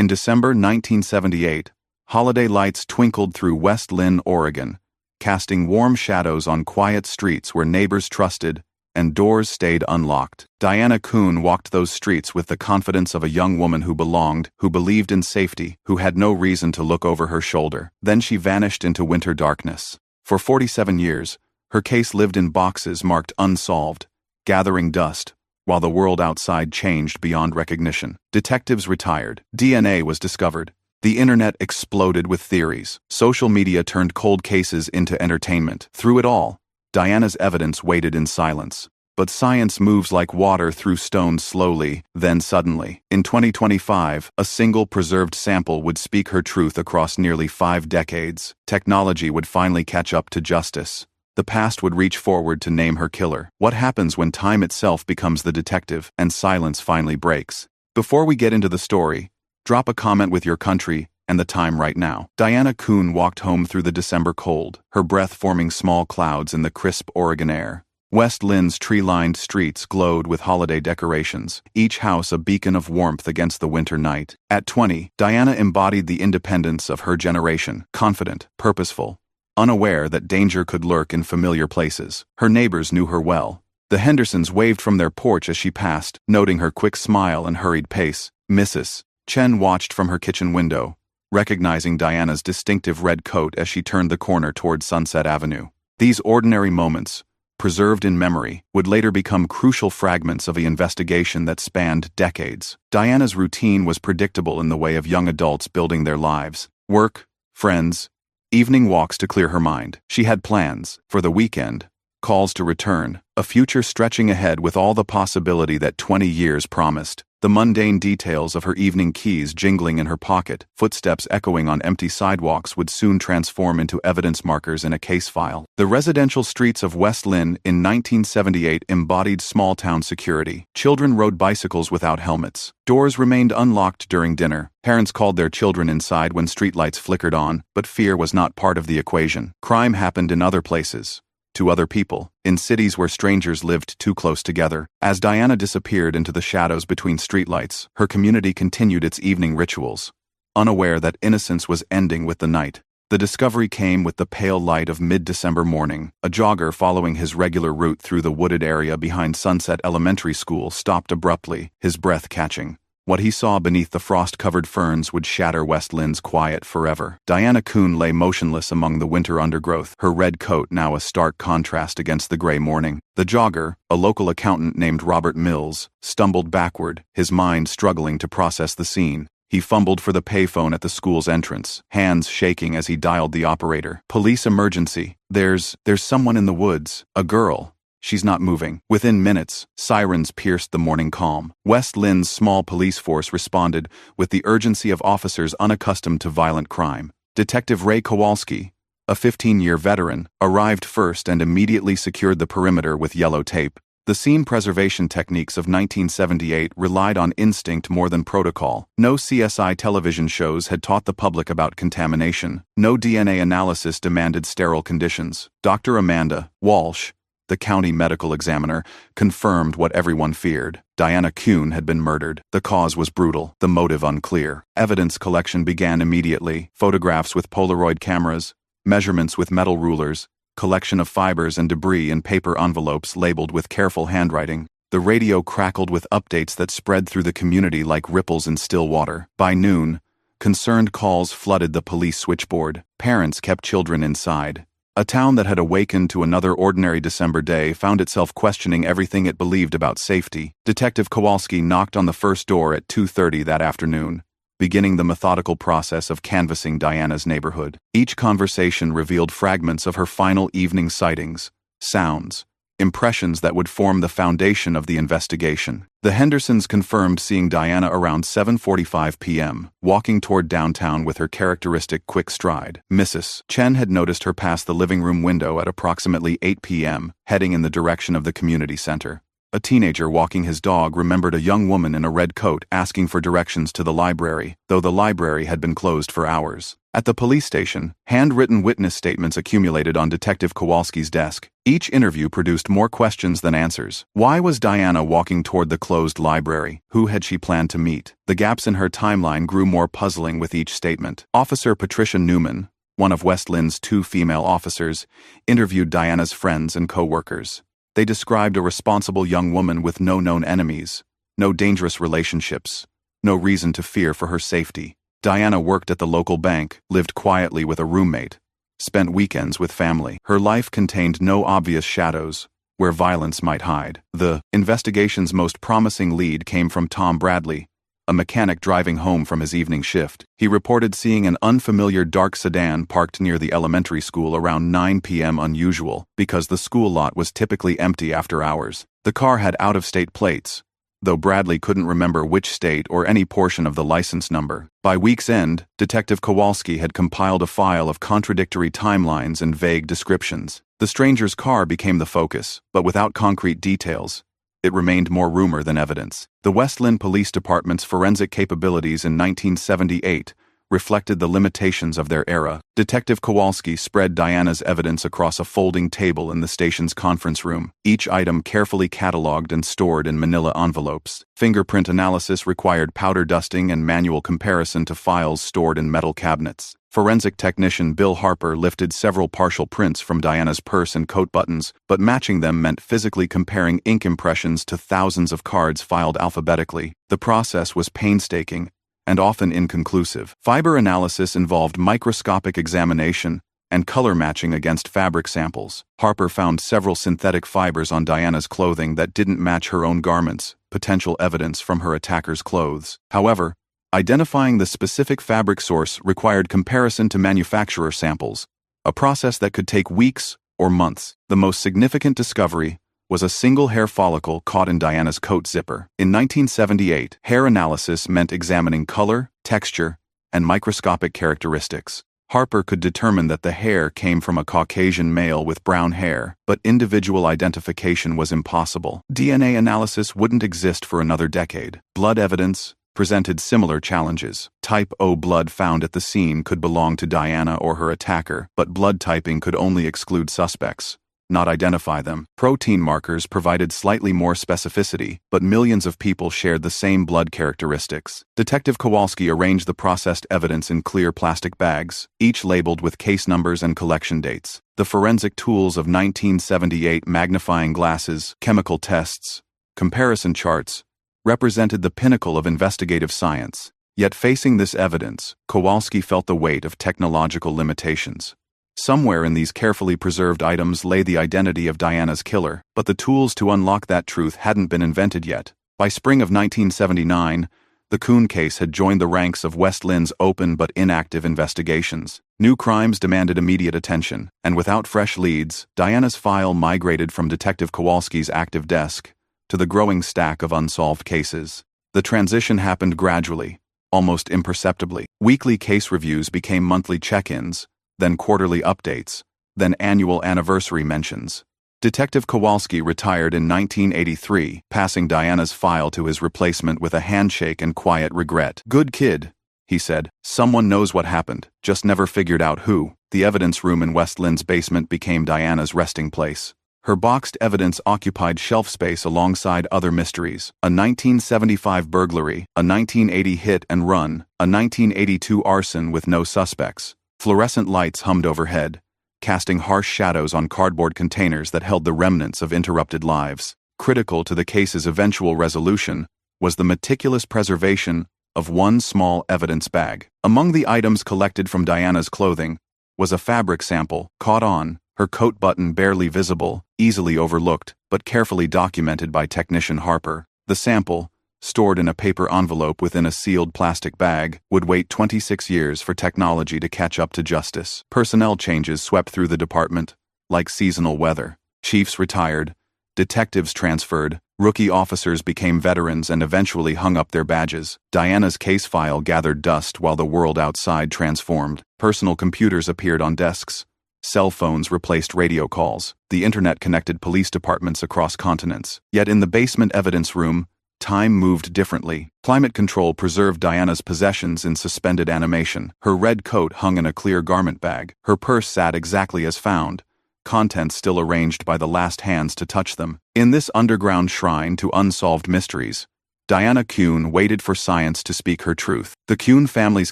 In December 1978, holiday lights twinkled through West Linn, Oregon, casting warm shadows on quiet streets where neighbors trusted and doors stayed unlocked. Diana Kuhn walked those streets with the confidence of a young woman who belonged, who believed in safety, who had no reason to look over her shoulder. Then she vanished into winter darkness. For 47 years, her case lived in boxes marked unsolved, gathering dust, while the world outside changed beyond recognition. Detectives retired. DNA was discovered. The internet exploded with theories. Social media turned cold cases into entertainment. Through it all, Diana's evidence waited in silence. But science moves like water through stone slowly, then suddenly. In 2025, a single preserved sample would speak her truth across nearly 5 decades. Technology would finally catch up to justice. The past would reach forward to name her killer. What happens when time itself becomes the detective and silence finally breaks? Before we get into the story, drop a comment with your country and the time right now. Diana Kuhn walked home through the December cold, her breath forming small clouds in the crisp Oregon air. West Linn's tree-lined streets glowed with holiday decorations, each house a beacon of warmth against the winter night. At 20, Diana embodied the independence of her generation, confident, purposeful, unaware that danger could lurk in familiar places. Her neighbors knew her well. The Hendersons waved from their porch as she passed, noting her quick smile and hurried pace. Mrs. Chen watched from her kitchen window, recognizing Diana's distinctive red coat as she turned the corner toward Sunset Avenue. These ordinary moments, preserved in memory, would later become crucial fragments of an investigation that spanned decades. Diana's routine was predictable in the way of young adults building their lives. Work, friends, evening walks to clear her mind. She had plans for the weekend, calls to return, a future stretching ahead with all the possibility that 20 years promised. The mundane details of her evening keys jingling in her pocket, footsteps echoing on empty sidewalks would soon transform into evidence markers in a case file. The residential streets of West Linn in 1978 embodied small-town security. Children rode bicycles without helmets. Doors remained unlocked during dinner. Parents called their children inside when streetlights flickered on, but fear was not part of the equation. Crime happened in other places, to other people, in cities where strangers lived too close together. As Diana disappeared into the shadows between streetlights, her community continued its evening rituals, unaware that innocence was ending with the night. The discovery came with the pale light of mid-December morning. A jogger following his regular route through the wooded area behind Sunset Elementary School stopped abruptly, his breath catching. What he saw beneath the frost-covered ferns would shatter West Linn's quiet forever. Diana Kuhn lay motionless among the winter undergrowth, her red coat now a stark contrast against the gray morning. The jogger, a local accountant named Robert Mills, stumbled backward, his mind struggling to process the scene. He fumbled for the payphone at the school's entrance, hands shaking as he dialed the operator. Police emergency. There's someone in the woods. A girl. She's not moving. Within minutes, sirens pierced the morning calm. West Linn's small police force responded with the urgency of officers unaccustomed to violent crime. Detective Ray Kowalski, a 15-year veteran, arrived first and immediately secured the perimeter with yellow tape. The scene preservation techniques of 1978 relied on instinct more than protocol. No CSI television shows had taught the public about contamination. No DNA analysis demanded sterile conditions. Dr. Amanda Walsh, the county medical examiner, confirmed what everyone feared. Diana Kuhn had been murdered. The cause was brutal, the motive unclear. Evidence collection began immediately. Photographs with Polaroid cameras, measurements with metal rulers, collection of fibers and debris in paper envelopes labeled with careful handwriting. The radio crackled with updates that spread through the community like ripples in still water. By noon, concerned calls flooded the police switchboard. Parents kept children inside. A town that had awakened to another ordinary December day found itself questioning everything it believed about safety. Detective Kowalski knocked on the first door at 2:30 that afternoon, beginning the methodical process of canvassing Diana's neighborhood. Each conversation revealed fragments of her final evening sightings, sounds, impressions that would form the foundation of the investigation. The Hendersons confirmed seeing Diana around 7:45 p.m., walking toward downtown with her characteristic quick stride. Mrs. Chen had noticed her pass the living room window at approximately 8 p.m., heading in the direction of the community center. A teenager walking his dog remembered a young woman in a red coat asking for directions to the library, though the library had been closed for hours. At the police station, handwritten witness statements accumulated on Detective Kowalski's desk. Each interview produced more questions than answers. Why was Diana walking toward the closed library? Who had she planned to meet? The gaps in her timeline grew more puzzling with each statement. Officer Patricia Newman, one of West Linn's 2 female officers, interviewed Diana's friends and co-workers. They described a responsible young woman with no known enemies, no dangerous relationships, no reason to fear for her safety. Diana worked at the local bank, lived quietly with a roommate, spent weekends with family. Her life contained no obvious shadows where violence might hide. The investigation's most promising lead came from Tom Bradley, a mechanic driving home from his evening shift. He reported seeing an unfamiliar dark sedan parked near the elementary school around 9 p.m. unusual, because the school lot was typically empty after hours. The car had out-of-state plates, though Bradley couldn't remember which state or any portion of the license number. By week's end, Detective Kowalski had compiled a file of contradictory timelines and vague descriptions. The stranger's car became the focus, but without concrete details. It remained more rumor than evidence. The West Linn Police Department's forensic capabilities in 1978 reflected the limitations of their era. Detective Kowalski spread Diana's evidence across a folding table in the station's conference room, each item carefully catalogued and stored in manila envelopes. Fingerprint analysis required powder dusting and manual comparison to files stored in metal cabinets. Forensic technician Bill Harper lifted several partial prints from Diana's purse and coat buttons, but matching them meant physically comparing ink impressions to thousands of cards filed alphabetically. The process was painstaking and often inconclusive. Fiber analysis involved microscopic examination and color matching against fabric samples. Harper found several synthetic fibers on Diana's clothing that didn't match her own garments, potential evidence from her attacker's clothes. However, identifying the specific fabric source required comparison to manufacturer samples, a process that could take weeks or months. The most significant discovery was a single hair follicle caught in Diana's coat zipper. In 1978, hair analysis meant examining color, texture, and microscopic characteristics. Harper could determine that the hair came from a Caucasian male with brown hair, but individual identification was impossible. DNA analysis wouldn't exist for another decade. Blood evidence presented similar challenges. Type O blood found at the scene could belong to Diana or her attacker, but blood typing could only exclude suspects, not identify them. Protein markers provided slightly more specificity, but millions of people shared the same blood characteristics. Detective Kowalski arranged the processed evidence in clear plastic bags, each labeled with case numbers and collection dates. The forensic tools of 1978, magnifying glasses, chemical tests, comparison charts, represented the pinnacle of investigative science. Yet facing this evidence, Kowalski felt the weight of technological limitations. Somewhere in these carefully preserved items lay the identity of Diana's killer, but the tools to unlock that truth hadn't been invented yet. By spring of 1979, the Kuhn case had joined the ranks of West Linn's open but inactive investigations. New crimes demanded immediate attention, and without fresh leads, Diana's file migrated from Detective Kowalski's active desk to the growing stack of unsolved cases. The transition happened gradually, almost imperceptibly. Weekly case reviews became monthly check-ins, then quarterly updates, then annual anniversary mentions. Detective Kowalski retired in 1983, passing Diana's file to his replacement with a handshake and quiet regret. "Good kid," he said. "Someone knows what happened, just never figured out who." The evidence room in West Linn's basement became Diana's resting place. Her boxed evidence occupied shelf space alongside other mysteries: a 1975 burglary, a 1980 hit and run, a 1982 arson with no suspects. Fluorescent lights hummed overhead, casting harsh shadows on cardboard containers that held the remnants of interrupted lives. Critical to the case's eventual resolution was the meticulous preservation of one small evidence bag. Among the items collected from Diana's clothing was a fabric sample, caught on, her coat button barely visible, easily overlooked, but carefully documented by technician Harper. The sample, stored in a paper envelope within a sealed plastic bag, would wait 26 years for technology to catch up to justice. Personnel changes swept through the department, like seasonal weather. Chiefs retired, detectives transferred, rookie officers became veterans and eventually hung up their badges. Diana's case file gathered dust while the world outside transformed. Personal computers appeared on desks, Cell phones replaced radio calls. The internet connected police departments across continents. Yet in the basement evidence room, time moved differently. Climate control preserved Diana's possessions in suspended animation. Her red coat hung in a clear garment bag. Her purse sat exactly as found, contents still arranged by the last hands to touch them. In this underground shrine to unsolved mysteries, Diana Kuhn waited for science to speak her truth. The Kuhn family's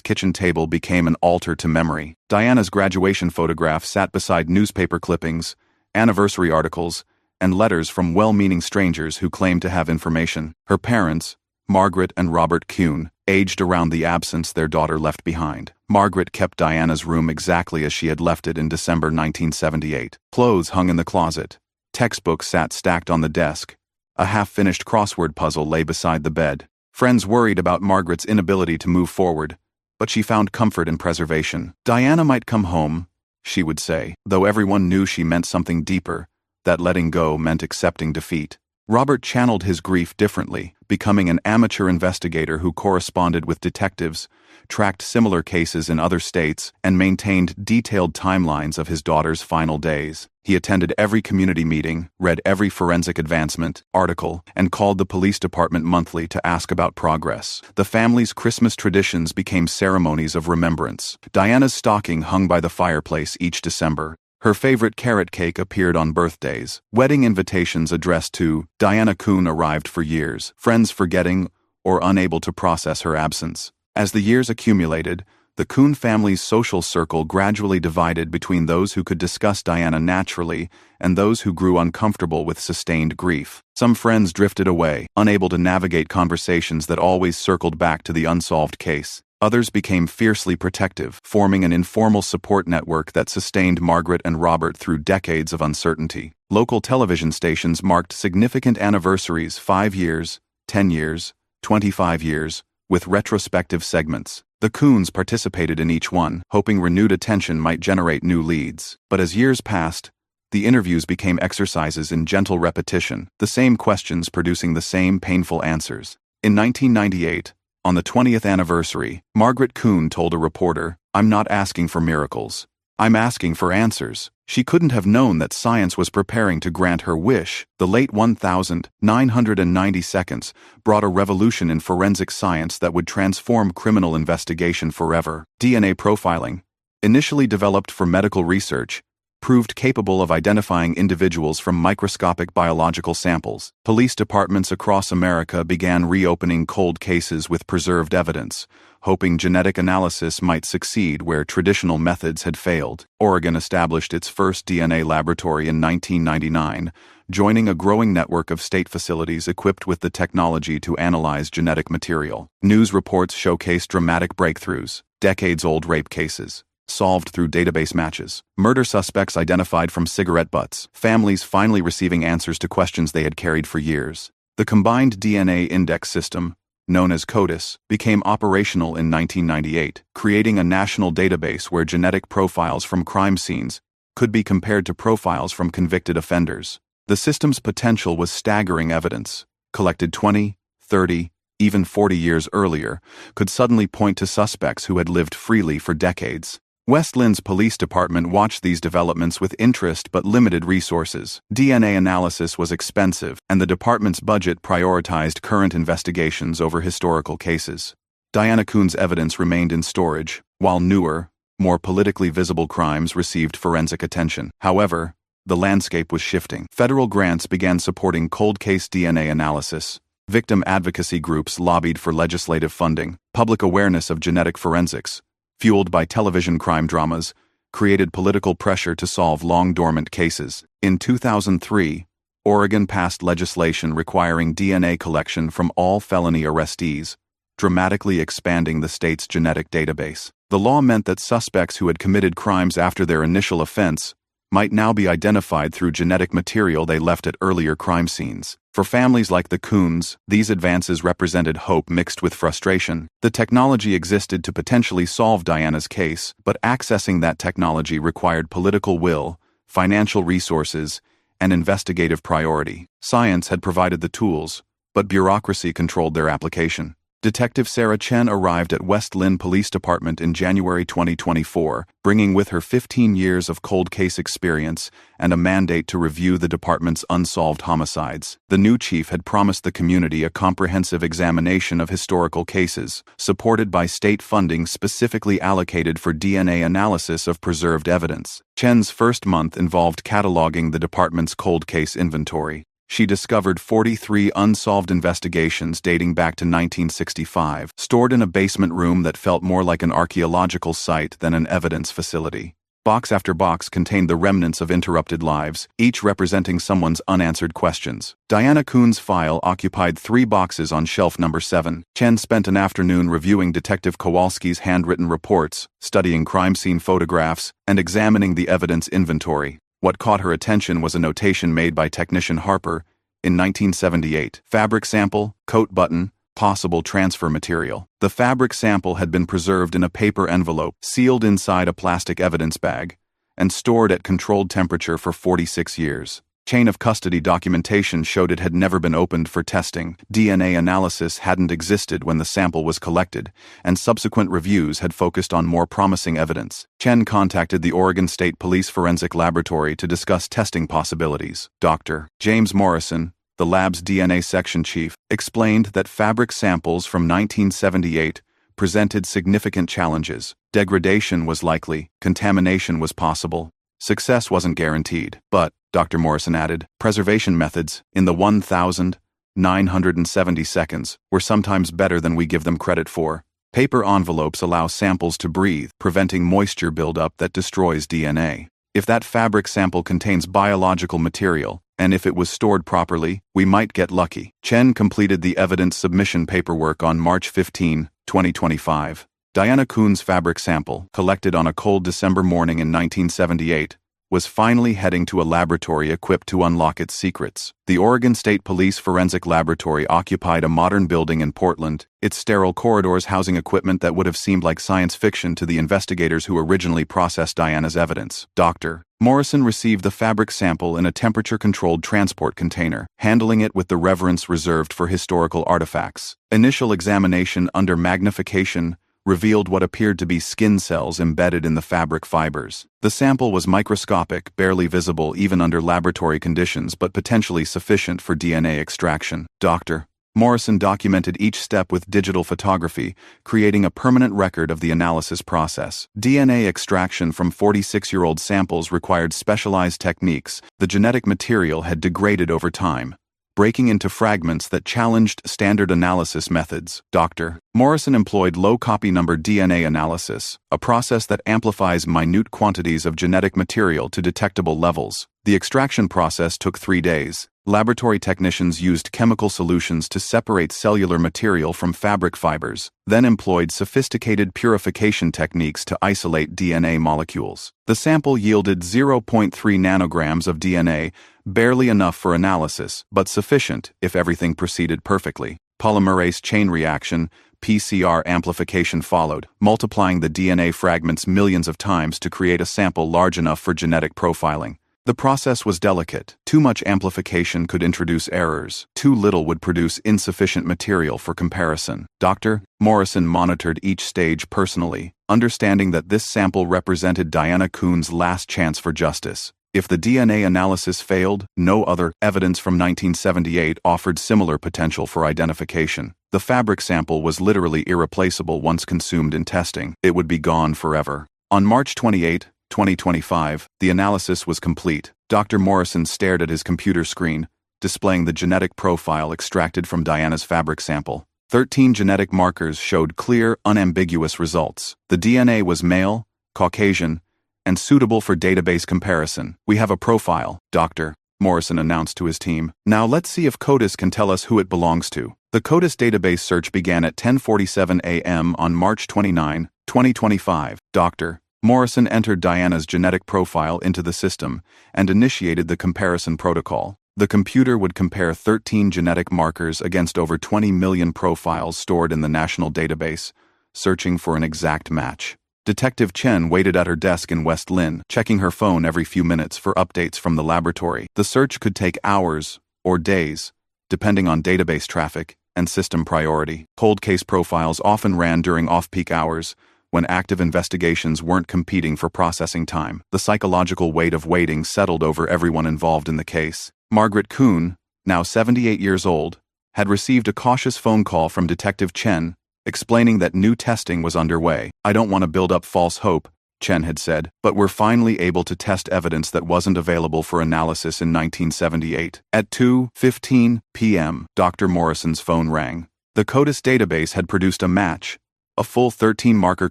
kitchen table became an altar to memory. Diana's graduation photograph sat beside newspaper clippings, anniversary articles, and letters from well-meaning strangers who claimed to have information. Her parents, Margaret and Robert Kuhn, aged around the absence their daughter left behind. Margaret kept Diana's room exactly as she had left it in December 1978. Clothes hung in the closet. Textbooks sat stacked on the desk. A half-finished crossword puzzle lay beside the bed. Friends worried about Margaret's inability to move forward, but she found comfort in preservation. Diana might come home, she would say, though everyone knew she meant something deeper, that letting go meant accepting defeat. Robert channeled his grief differently, becoming an amateur investigator who corresponded with detectives, tracked similar cases in other states, and maintained detailed timelines of his daughter's final days. He attended every community meeting, read every forensic advancement article, and called the police department monthly to ask about progress. The family's Christmas traditions became ceremonies of remembrance. Diana's stocking hung by the fireplace each December. Her favorite carrot cake appeared on birthdays. Wedding invitations addressed to Diana Kuhn arrived for years, friends forgetting or unable to process her absence. As the years accumulated, the Kuhn family's social circle gradually divided between those who could discuss Diana naturally and those who grew uncomfortable with sustained grief. Some friends drifted away, unable to navigate conversations that always circled back to the unsolved case. Others became fiercely protective, forming an informal support network that sustained Margaret and Robert through decades of uncertainty. Local television stations marked significant anniversaries: 5 years, 10 years, 25 years, with retrospective segments. The Kuhns participated in each one, hoping renewed attention might generate new leads. But as years passed, the interviews became exercises in gentle repetition, the same questions producing the same painful answers. In 1998, on the 20th anniversary, Margaret Kuhn told a reporter, "I'm not asking for miracles. I'm asking for answers." She couldn't have known that science was preparing to grant her wish. The late 1990 seconds brought a revolution in forensic science that would transform criminal investigation forever. DNA profiling, initially developed for medical research, proved capable of identifying individuals from microscopic biological samples. Police departments across America began reopening cold cases with preserved evidence, hoping genetic analysis might succeed where traditional methods had failed. Oregon established its first DNA laboratory in 1999, joining a growing network of state facilities equipped with the technology to analyze genetic material. News reports showcased dramatic breakthroughs: decades-old rape cases solved through database matches, murder suspects identified from cigarette butts, families finally receiving answers to questions they had carried for years. The combined DNA index system, known as CODIS, became operational in 1998, creating a national database where genetic profiles from crime scenes could be compared to profiles from convicted offenders. The system's potential was staggering. Evidence, collected 20, 30, even 40 years earlier, could suddenly point to suspects who had lived freely for decades. West Linn's police department watched these developments with interest but limited resources. DNA analysis was expensive, and the department's budget prioritized current investigations over historical cases. Diana Kuhn's evidence remained in storage, while newer, more politically visible crimes received forensic attention. However, the landscape was shifting. Federal grants began supporting cold case DNA analysis. Victim advocacy groups lobbied for legislative funding. Public awareness of genetic forensics, fueled by television crime dramas, created political pressure to solve long-dormant cases. In 2003, Oregon passed legislation requiring DNA collection from all felony arrestees, dramatically expanding the state's genetic database. The law meant that suspects who had committed crimes after their initial offense might now be identified through genetic material they left at earlier crime scenes. For families like the Kuhns, these advances represented hope mixed with frustration. The technology existed to potentially solve Diana's case, but accessing that technology required political will, financial resources, and investigative priority. Science had provided the tools, but bureaucracy controlled their application. Detective Sarah Chen arrived at West Linn Police Department in January 2024, bringing with her 15 years of cold case experience and a mandate to review the department's unsolved homicides. The new chief had promised the community a comprehensive examination of historical cases, supported by state funding specifically allocated for DNA analysis of preserved evidence. Chen's first month involved cataloging the department's cold case inventory. She discovered 43 unsolved investigations dating back to 1965, stored in a basement room that felt more like an archaeological site than an evidence facility. Box after box contained the remnants of interrupted lives, each representing someone's unanswered questions. Diana Kuhn's file occupied 3 boxes on shelf number 7. Chen spent an afternoon reviewing Detective Kowalski's handwritten reports, studying crime scene photographs, and examining the evidence inventory. What caught her attention was a notation made by technician Harper in 1978. Fabric sample, coat button, possible transfer material. The fabric sample had been preserved in a paper envelope, sealed inside a plastic evidence bag, and stored at controlled temperature for 46 years. Chain of custody documentation showed it had never been opened for testing. DNA analysis hadn't existed when the sample was collected, and subsequent reviews had focused on more promising evidence. Chen contacted the Oregon State Police Forensic Laboratory to discuss testing possibilities. Dr. James Morrison, the lab's DNA section chief, explained that fabric samples from 1978 presented significant challenges. Degradation was likely, contamination was possible. Success wasn't guaranteed, but, Dr. Morrison added, preservation methods, in the 1,970 seconds, were sometimes better than we give them credit for. Paper envelopes allow samples to breathe, preventing moisture buildup that destroys DNA. If that fabric sample contains biological material, and if it was stored properly, we might get lucky. Chen completed the evidence submission paperwork on March 15, 2025. Diana Kuhn's fabric sample, collected on a cold December morning in 1978, was finally heading to a laboratory equipped to unlock its secrets. The Oregon State Police Forensic Laboratory occupied a modern building in Portland, its sterile corridors housing equipment that would have seemed like science fiction to the investigators who originally processed Diana's evidence. Dr. Morrison received the fabric sample in a temperature-controlled transport container, handling it with the reverence reserved for historical artifacts. Initial examination under magnification revealed what appeared to be skin cells embedded in the fabric fibers. The sample was microscopic, barely visible even under laboratory conditions, but potentially sufficient for DNA extraction. Dr. Morrison documented each step with digital photography, creating a permanent record of the analysis process. DNA extraction from 46-year-old samples required specialized techniques. The genetic material had degraded over time, breaking into fragments that challenged standard analysis methods. Dr. Morrison employed low copy number DNA analysis, a process that amplifies minute quantities of genetic material to detectable levels. The extraction process took 3 days. Laboratory technicians used chemical solutions to separate cellular material from fabric fibers, then employed sophisticated purification techniques to isolate DNA molecules. The sample yielded 0.3 nanograms of DNA, barely enough for analysis, but sufficient if everything proceeded perfectly. Polymerase chain reaction, PCR amplification followed, multiplying the DNA fragments millions of times to create a sample large enough for genetic profiling. The process was delicate. Too much amplification could introduce errors. Too little would produce insufficient material for comparison. Dr. Morrison monitored each stage personally, understanding that this sample represented Diana Kuhn's last chance for justice. If the DNA analysis failed, no other evidence from 1978 offered similar potential for identification. The fabric sample was literally irreplaceable once consumed in testing. It would be gone forever. On March 28, 2025, the analysis was complete. Dr. Morrison stared at his computer screen, displaying the genetic profile extracted from Diana's fabric sample. 13 genetic markers showed clear, unambiguous results. The DNA was male, Caucasian, and suitable for database comparison. We have a profile, Dr. Morrison announced to his team. Now let's see if CODIS can tell us who it belongs to. The CODIS database search began at 10:47 a.m. on March 29, 2025. Dr. Morrison entered Diana's genetic profile into the system and initiated the comparison protocol. The computer would compare 13 genetic markers against over 20 million profiles stored in the national database, searching for an exact match. Detective Chen waited at her desk in West Linn, checking her phone every few minutes for updates from the laboratory. The search could take hours or days, depending on database traffic, and system priority. Cold case profiles often ran during off-peak hours, when active investigations weren't competing for processing time. The psychological weight of waiting settled over everyone involved in the case. Margaret Kuhn, now 78 years old, had received a cautious phone call from Detective Chen, explaining that new testing was underway. "I don't want to build up false hope," Chen had said, "but we're finally able to test evidence that wasn't available for analysis in 1978. At 2:15 p.m., Dr. Morrison's phone rang. The CODIS database had produced a match, a full 13-marker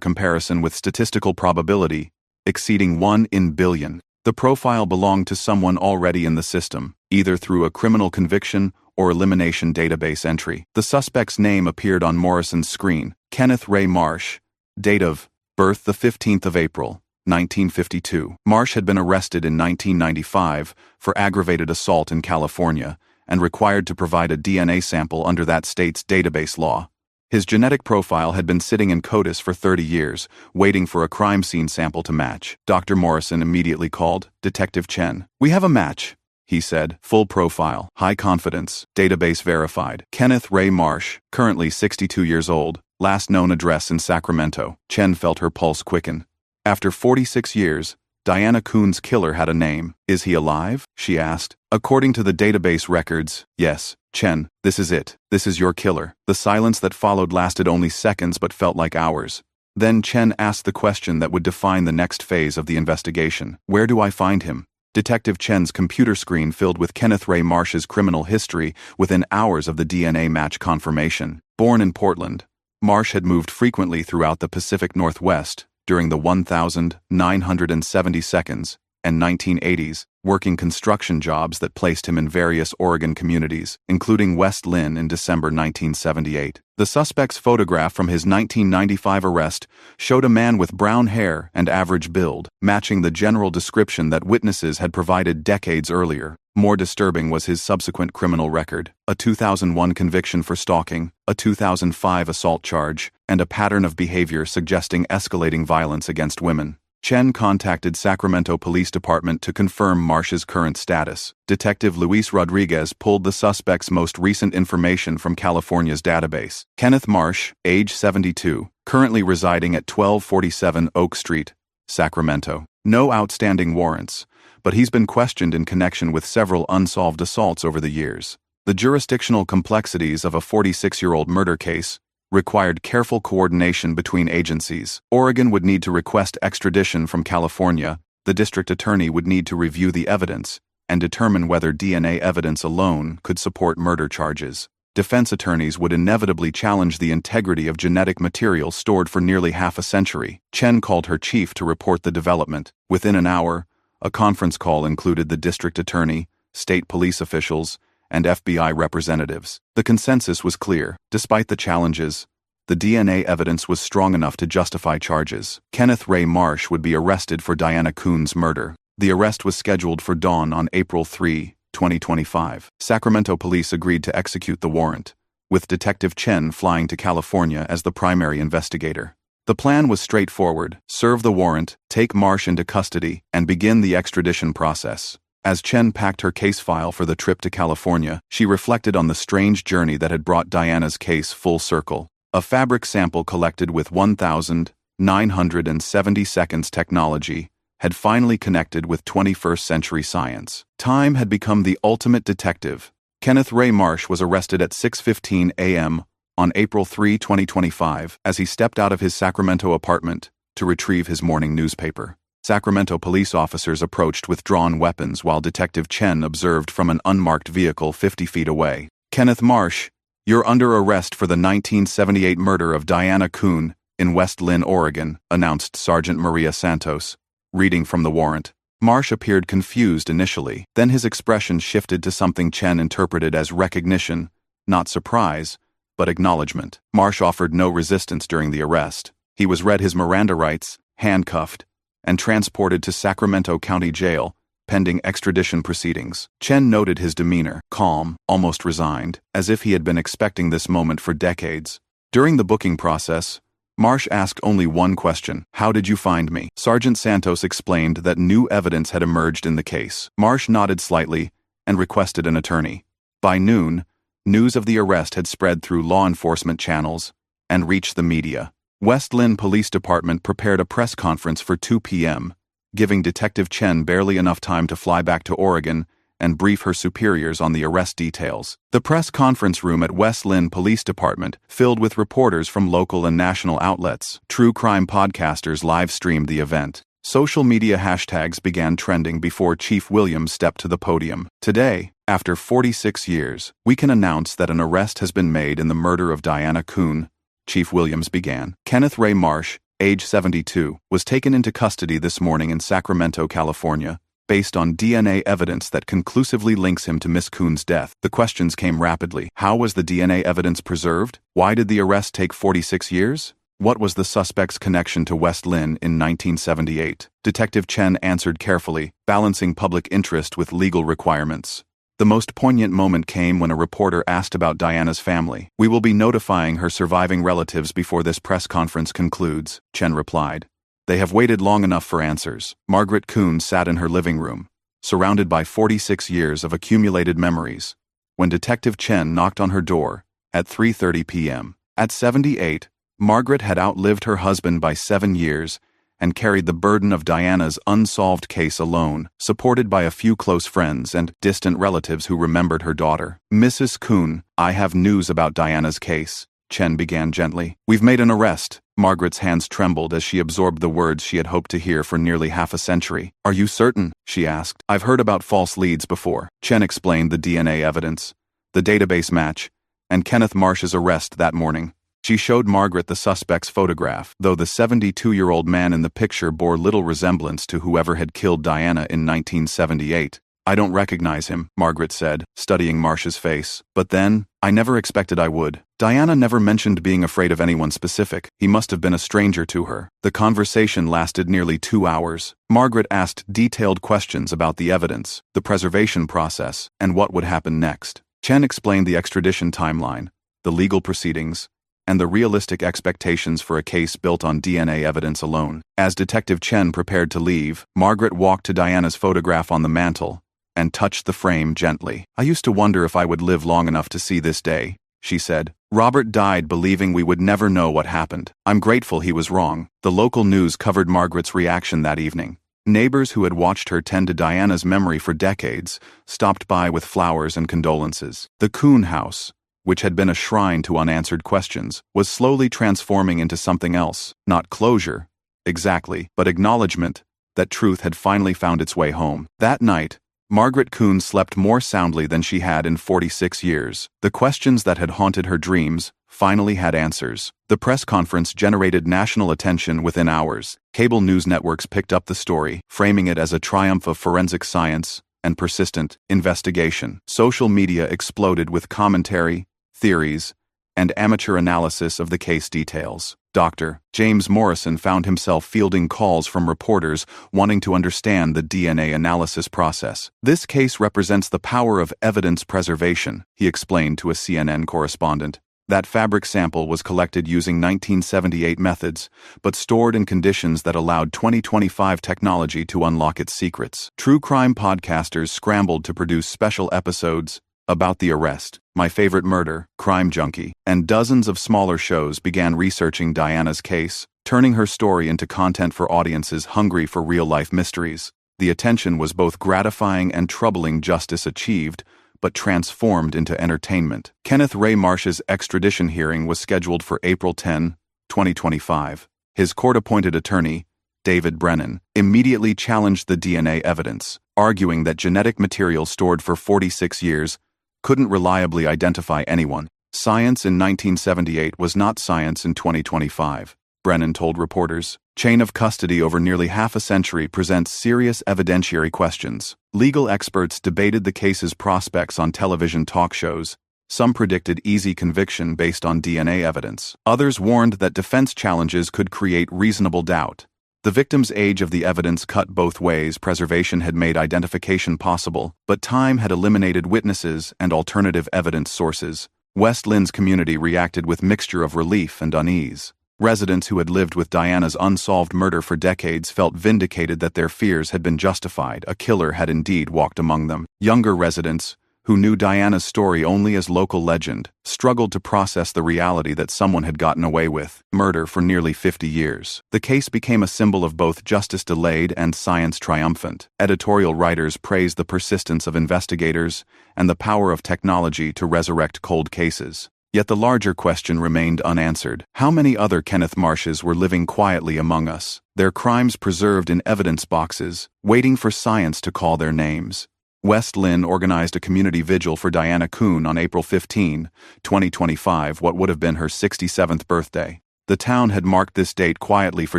comparison with statistical probability exceeding 1 in billion. The profile belonged to someone already in the system, either through a criminal conviction or elimination database entry. The suspect's name appeared on Morrison's screen: Kenneth Ray Marsh, date of birth the 15th of April, 1952. Marsh had been arrested in 1995 for aggravated assault in California and required to provide a DNA sample under that state's database law. His genetic profile had been sitting in CODIS for 30 years, waiting for a crime scene sample to match. Dr. Morrison immediately called Detective Chen. "We have a match," he said. "Full profile, high confidence, database verified. Kenneth Ray Marsh, currently 62 years old, last known address in Sacramento." Chen felt her pulse quicken. After 46 years, Diana Kuhn's killer had a name. "Is he alive?" she asked. "According to the database records, yes. Chen, this is it. This is your killer." The silence that followed lasted only seconds but felt like hours. Then Chen asked the question that would define the next phase of the investigation. "Where do I find him?" Detective Chen's computer screen filled with Kenneth Ray Marsh's criminal history within hours of the DNA match confirmation. Born in Portland, Marsh had moved frequently throughout the Pacific Northwest during the 1972nd and 1980s, working construction jobs that placed him in various Oregon communities, including West Linn in December 1978. The suspect's photograph from his 1995 arrest showed a man with brown hair and average build, matching the general description that witnesses had provided decades earlier. More disturbing was his subsequent criminal record: a 2001 conviction for stalking, a 2005 assault charge, and a pattern of behavior suggesting escalating violence against women. Chen contacted Sacramento Police Department to confirm Marsh's current status. Detective Luis Rodriguez pulled the suspect's most recent information from California's database. Kenneth Marsh, age 72, currently residing at 1247 Oak Street, Sacramento. No outstanding warrants, but he's been questioned in connection with several unsolved assaults over the years. The jurisdictional complexities of a 46-year-old murder case required careful coordination between agencies. Oregon would need to request extradition from California, the district attorney would need to review the evidence and determine whether DNA evidence alone could support murder charges. Defense attorneys would inevitably challenge the integrity of genetic material stored for nearly half a century. Chen called her chief to report the development. Within an hour, a conference call included the district attorney, state police officials, and FBI representatives. The consensus was clear. Despite the challenges, the DNA evidence was strong enough to justify charges. Kenneth Ray Marsh would be arrested for Diana Kuhn's murder. The arrest was scheduled for dawn on April 3, 2025. Sacramento police agreed to execute the warrant, with Detective Chen flying to California as the primary investigator. The plan was straightforward: serve the warrant, take Marsh into custody, and begin the extradition process. As Chen packed her case file for the trip to California, she reflected on the strange journey that had brought Diana's case full circle. A fabric sample collected with 1,970 seconds technology had finally connected with 21st century science. Time had become the ultimate detective. Kenneth Ray Marsh was arrested at 6:15 a.m. on April 3, 2025, as he stepped out of his Sacramento apartment to retrieve his morning newspaper. Sacramento police officers approached with drawn weapons while Detective Chen observed from an unmarked vehicle 50 feet away. "Kenneth Marsh, you're under arrest for the 1978 murder of Diana Kuhn in West Linn, Oregon," announced Sergeant Maria Santos, reading from the warrant. Marsh appeared confused initially, then his expression shifted to something Chen interpreted as recognition, not surprise, but acknowledgement. Marsh offered no resistance during the arrest. He was read his Miranda rights, handcuffed, and transported to Sacramento County Jail, pending extradition proceedings. Chen noted his demeanor, calm, almost resigned, as if he had been expecting this moment for decades. During the booking process, Marsh asked only one question: "How did you find me?" Sergeant Santos explained that new evidence had emerged in the case. Marsh nodded slightly and requested an attorney. By noon, News of the arrest had spread through law enforcement channels and reached the media. West Linn Police Department prepared a press conference for 2 p.m., giving Detective Chen barely enough time to fly back to Oregon and brief her superiors on the arrest details. The press conference room at West Linn Police Department filled with reporters from local and national outlets. True crime podcasters live-streamed the event. Social media hashtags began trending before Chief Williams stepped to the podium. Today, after 46 years, we can announce that an arrest has been made in the murder of Diana Kuhn, Chief Williams began. Kenneth Ray Marsh, age 72, was taken into custody this morning in Sacramento, California, based on DNA evidence that conclusively links him to Miss Kuhn's death. The questions came rapidly. How was the DNA evidence preserved? Why did the arrest take 46 years? What was the suspect's connection to West Linn in 1978? Detective Chen answered carefully, balancing public interest with legal requirements. The most poignant moment came when a reporter asked about Diana's family. We will be notifying her surviving relatives before this press conference concludes, Chen replied. They have waited long enough for answers. Margaret Kuhn sat in her living room, surrounded by 46 years of accumulated memories, when Detective Chen knocked on her door at 3:30 p.m. At 78, Margaret had outlived her husband by 7 years and carried the burden of Diana's unsolved case alone, supported by a few close friends and distant relatives who remembered her daughter. Mrs. Kuhn, I have news about Diana's case, Chen began gently. We've made an arrest. Margaret's hands trembled as she absorbed the words she had hoped to hear for nearly half a century. Are you certain? She asked. I've heard about false leads before. Chen explained the DNA evidence, the database match, and Kenneth Marsh's arrest that morning. She showed Margaret the suspect's photograph, though the 72-year-old man in the picture bore little resemblance to whoever had killed Diana in 1978. I don't recognize him, Margaret said, studying Marsh's face. But then, I never expected I would. Diana never mentioned being afraid of anyone specific. He must have been a stranger to her. The conversation lasted nearly 2 hours. Margaret asked detailed questions about the evidence, the preservation process, and what would happen next. Chen explained the extradition timeline, the legal proceedings, and the realistic expectations for a case built on DNA evidence alone. As Detective Chen prepared to leave, Margaret walked to Diana's photograph on the mantel and touched the frame gently. I used to wonder if I would live long enough to see this day, she said. Robert died believing we would never know what happened. I'm grateful he was wrong. The local news covered Margaret's reaction that evening. Neighbors who had watched her tend to Diana's memory for decades stopped by with flowers and condolences. The Kuhn house, which had been a shrine to unanswered questions, was slowly transforming into something else. Not closure, exactly, but acknowledgement that truth had finally found its way home. That night, Margaret Kuhn slept more soundly than she had in 46 years. The questions that had haunted her dreams finally had answers. The press conference generated national attention within hours. Cable news networks picked up the story, framing it as a triumph of forensic science and persistent investigation. Social media exploded with commentary, theories, and amateur analysis of the case details. Dr. James Morrison found himself fielding calls from reporters wanting to understand the DNA analysis process. This case represents the power of evidence preservation, he explained to a CNN correspondent. That fabric sample was collected using 1978 methods, but stored in conditions that allowed 2025 technology to unlock its secrets. True crime podcasters scrambled to produce special episodes about the arrest, My Favorite Murder, Crime Junkie, and dozens of smaller shows began researching Diana's case, turning her story into content for audiences hungry for real-life mysteries. The attention was both gratifying and troubling. Justice achieved, but transformed into entertainment. Kenneth Ray Marsh's extradition hearing was scheduled for April 10, 2025. His court-appointed attorney, David Brennan, immediately challenged the DNA evidence, arguing that genetic material stored for 46 years couldn't reliably identify anyone. Science in 1978 was not science in 2025, Brennan told reporters. Chain of custody over nearly half a century presents serious evidentiary questions. Legal experts debated the case's prospects on television talk shows. Some predicted easy conviction based on DNA evidence. Others warned that defense challenges could create reasonable doubt. The victim's age of the evidence cut both ways. Preservation had made identification possible, but time had eliminated witnesses and alternative evidence sources. West Linn's community reacted with mixture of relief and unease. Residents who had lived with Diana's unsolved murder for decades felt vindicated that their fears had been justified. A killer had indeed walked among them. Younger residents, who knew Diana's story only as local legend, struggled to process the reality that someone had gotten away with murder for nearly 50 years. The case became a symbol of both justice delayed and science triumphant. Editorial writers praised the persistence of investigators and the power of technology to resurrect cold cases. Yet the larger question remained unanswered. How many other Kenneth Marshes were living quietly among us, their crimes preserved in evidence boxes, waiting for science to call their names? West Linn organized a community vigil for Diana Kuhn on April 15, 2025, what would have been her 67th birthday. The town had marked this date quietly for